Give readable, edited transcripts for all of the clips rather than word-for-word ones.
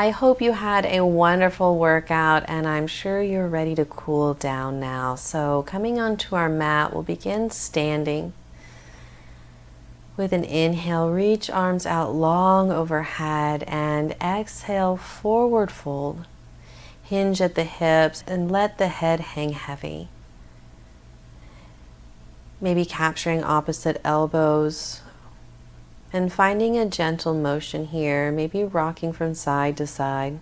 I hope you had a wonderful workout, and I'm sure you're ready to cool down now. So coming onto our mat, we'll begin standing. With an inhale, reach arms out long overhead, and exhale, forward fold. Hinge at the hips and let the head hang heavy. Maybe capturing opposite elbows and finding a gentle motion here, maybe rocking from side to side.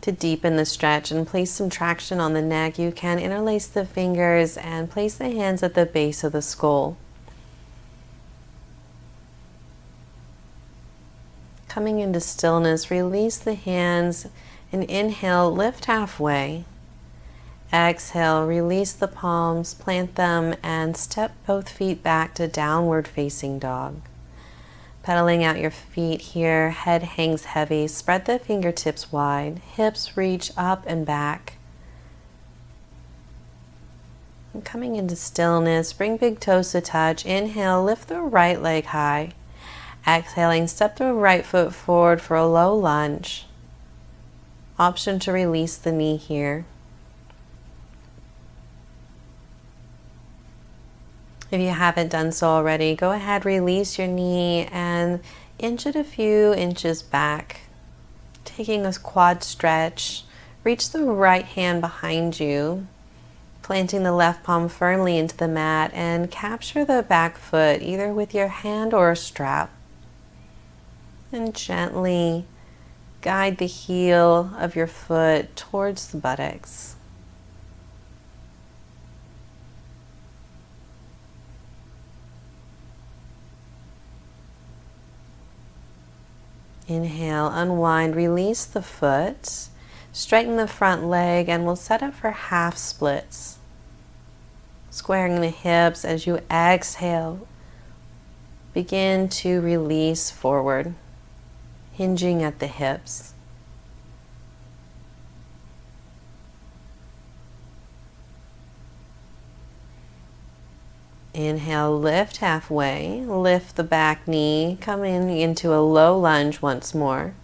To deepen the stretch and place some traction on the neck, you can interlace the fingers and place the hands at the base of the skull. Coming into stillness, release the hands and inhale, lift halfway. Exhale, release the palms, plant them, and step both feet back to downward facing dog. Pedaling out your feet here, head hangs heavy, spread the fingertips wide, hips reach up and back. And coming into stillness, bring big toes to touch. Inhale, lift the right leg high. Exhaling, step the right foot forward for a low lunge. Option to release the knee here. If you haven't done so already, go ahead, release your knee and inch it a few inches back. Taking a quad stretch, reach the right hand behind you, planting the left palm firmly into the mat, and capture the back foot either with your hand or a strap. And gently guide the heel of your foot towards the buttocks. Inhale, unwind, release the foot, straighten the front leg, and we'll set up for half splits. Squaring the hips as you exhale, begin to release forward, hinging at the hips. Inhale, lift halfway, lift the back knee, coming into a low lunge once more.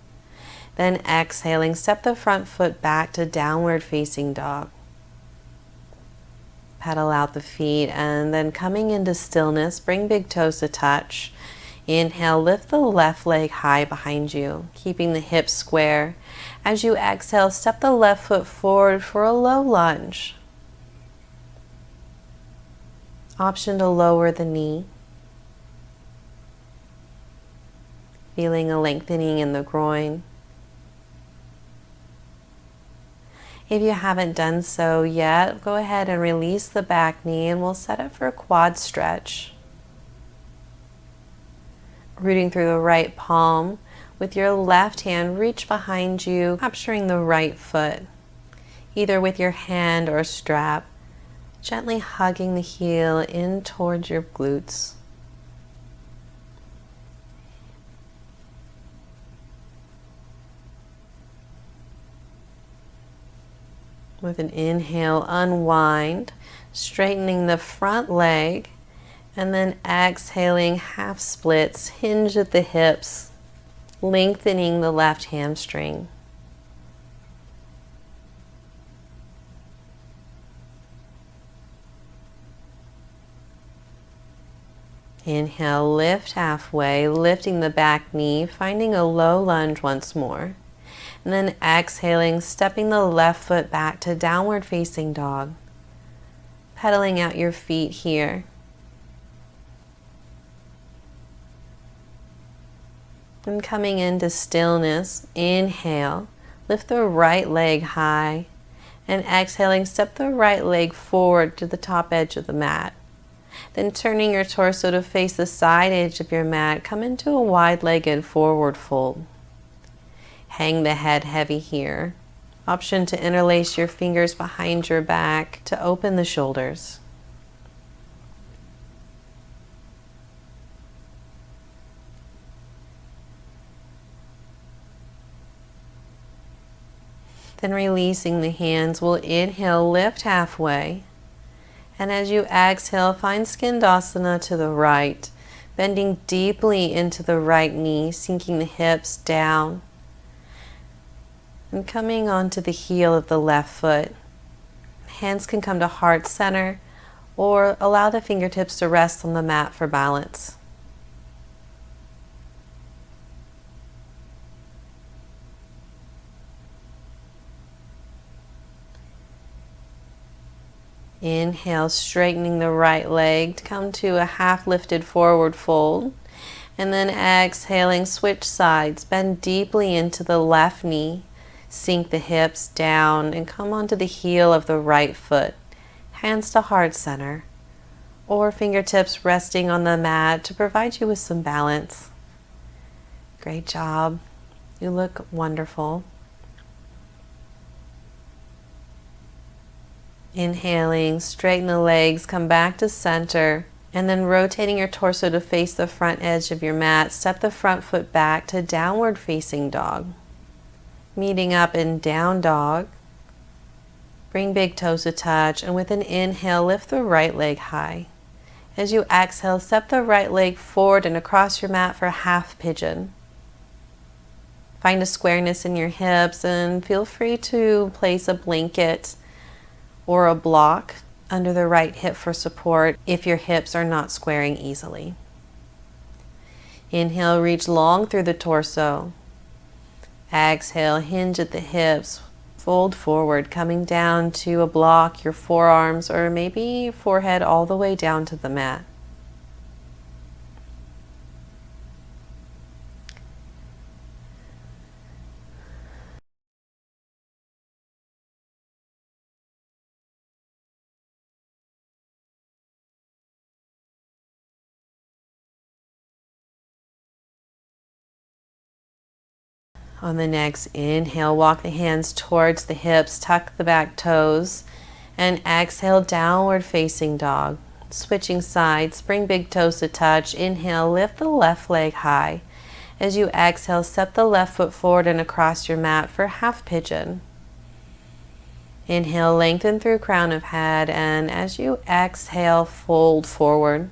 Then exhaling, step the front foot back to downward facing dog. Pedal out the feet, and then coming into stillness, bring big toes to touch. Inhale, lift the left leg high behind you, keeping the hips square. As you exhale, step the left foot forward for a low lunge. Option to lower the knee. Feeling a lengthening in the groin. If you haven't done so yet, go ahead and release the back knee, and we'll set it for a quad stretch. Rooting through the right palm, with your left hand reach behind you, capturing the right foot, either with your hand or strap. Gently hugging the heel in towards your glutes. With an inhale, unwind, straightening the front leg, and then exhaling, half splits, hinge at the hips, lengthening the left hamstring. Inhale, lift halfway, lifting the back knee, finding a low lunge once more. And then exhaling, stepping the left foot back to downward facing dog. Pedaling out your feet here. And coming into stillness, inhale, lift the right leg high. And exhaling, step the right leg forward to the top edge of the mat. Then turning your torso to face the side edge of your mat, come into a wide-legged forward fold. Hang the head heavy here. Option to interlace your fingers behind your back to open the shoulders. Then releasing the hands, we'll inhale, lift halfway. And as you exhale, find Skandasana to the right, bending deeply into the right knee, sinking the hips down. And coming onto the heel of the left foot. Hands can come to heart center or allow the fingertips to rest on the mat for balance. Inhale, straightening the right leg to come to a half lifted forward fold. And then exhaling, switch sides, bend deeply into the left knee. Sink the hips down and come onto the heel of the right foot. Hands to heart center. Or fingertips resting on the mat to provide you with some balance. Great job. You look wonderful. Inhaling, straighten the legs, come back to center, and then rotating your torso to face the front edge of your mat, step the front foot back to downward facing dog. Meeting up in down dog. Bring big toes to touch, and with an inhale, lift the right leg high. As you exhale, step the right leg forward and across your mat for half pigeon. Find a squareness in your hips and feel free to place a blanket or a block under the right hip for support if your hips are not squaring easily. Inhale, reach long through the torso. Exhale, hinge at the hips, fold forward, coming down to a block, your forearms or maybe forehead all the way down to the mat. On the next inhale, walk the hands towards the hips, tuck the back toes, and exhale, downward facing dog. Switching sides, bring big toes to touch. Inhale, lift the left leg high. As you exhale, step the left foot forward and across your mat for half pigeon. Inhale, lengthen through crown of head, and as you exhale, fold forward.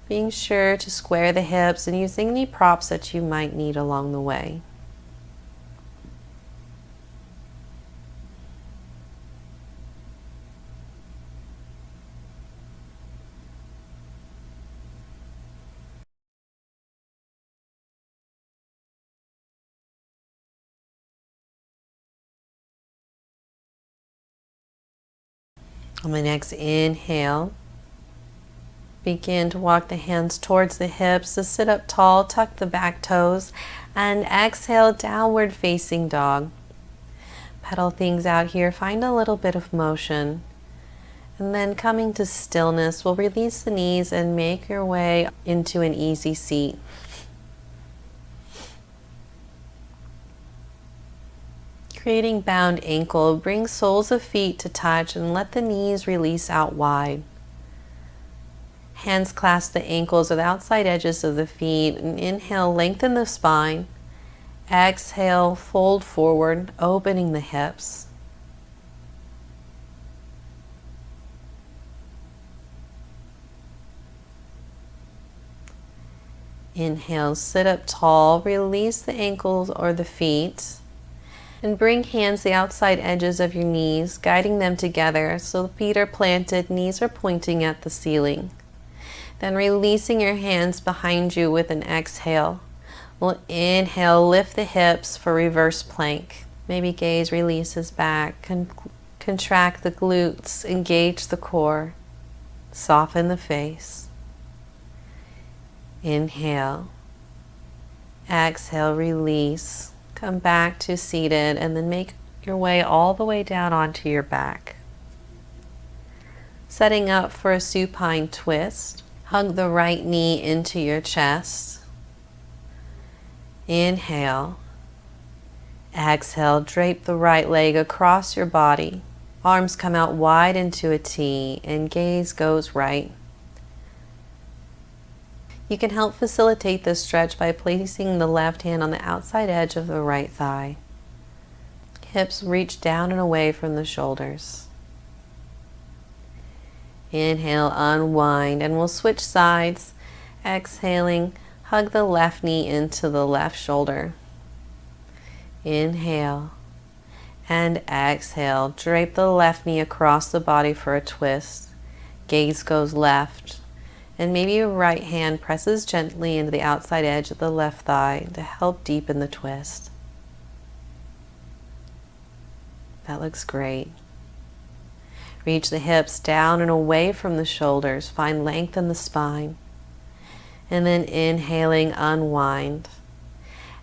Being sure to square the hips and using any props that you might need along the way. On the next inhale, begin to walk the hands towards the hips to sit up tall, tuck the back toes, and exhale, downward facing dog. Pedal things out here, find a little bit of motion. And then coming to stillness, we'll release the knees and make your way into an easy seat. Creating bound ankle, bring soles of feet to touch and let the knees release out wide. Hands clasp the ankles or the outside edges of the feet, and inhale, lengthen the spine. Exhale, fold forward, opening the hips. Inhale, sit up tall, release the ankles or the feet. And bring hands to the outside edges of your knees, guiding them together so the feet are planted, knees are pointing at the ceiling. Then releasing your hands behind you with an exhale. We'll inhale, lift the hips for reverse plank. Maybe gaze releases back, contract the glutes, engage the core, soften the face. Inhale, exhale, release. Come back to seated and then make your way all the way down onto your back. Setting up for a supine twist. Hug the right knee into your chest. Inhale. Exhale, drape the right leg across your body. Arms come out wide into a T and gaze goes right. You can help facilitate this stretch by placing the left hand on the outside edge of the right thigh. Hips reach down and away from the shoulders. Inhale, unwind, and we'll switch sides. Exhaling, hug the left knee into the left shoulder. Inhale, And exhale, drape the left knee across the body for a twist. Gaze goes left. And maybe your right hand presses gently into the outside edge of the left thigh to help deepen the twist. That looks great. Reach the hips down and away from the shoulders. Find length in the spine. And then inhaling, unwind.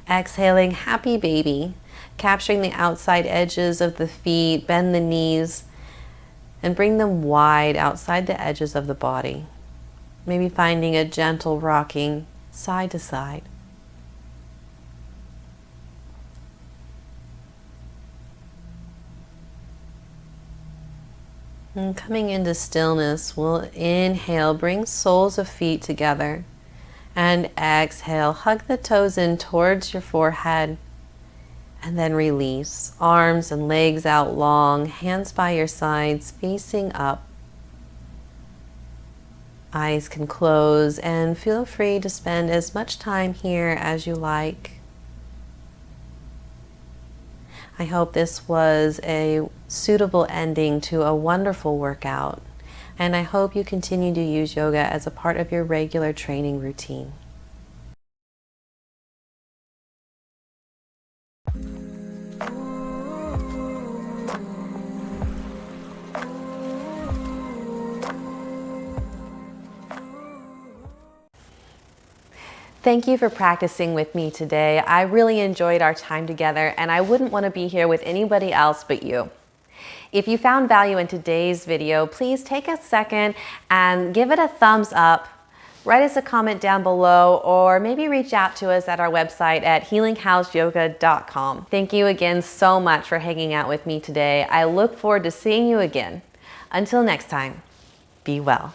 Exhaling, happy baby. Capturing the outside edges of the feet, bend the knees, and bring them wide outside the edges of the body. Maybe finding a gentle rocking side to side. And coming into stillness, we'll inhale, bring soles of feet together. And exhale, hug the toes in towards your forehead. And then release. Arms and legs out long, hands by your sides, facing up. Eyes can close and feel free to spend as much time here as you like. I hope this was a suitable ending to a wonderful workout, and I hope you continue to use yoga as a part of your regular training routine. Thank you for practicing with me today. I really enjoyed our time together, and I wouldn't want to be here with anybody else but you. If you found value in today's video, please take a second and give it a thumbs up. Write us a comment down below, or maybe reach out to us at our website at healinghouseyoga.com. Thank you again so much for hanging out with me today. I look forward to seeing you again. Until next time, be well.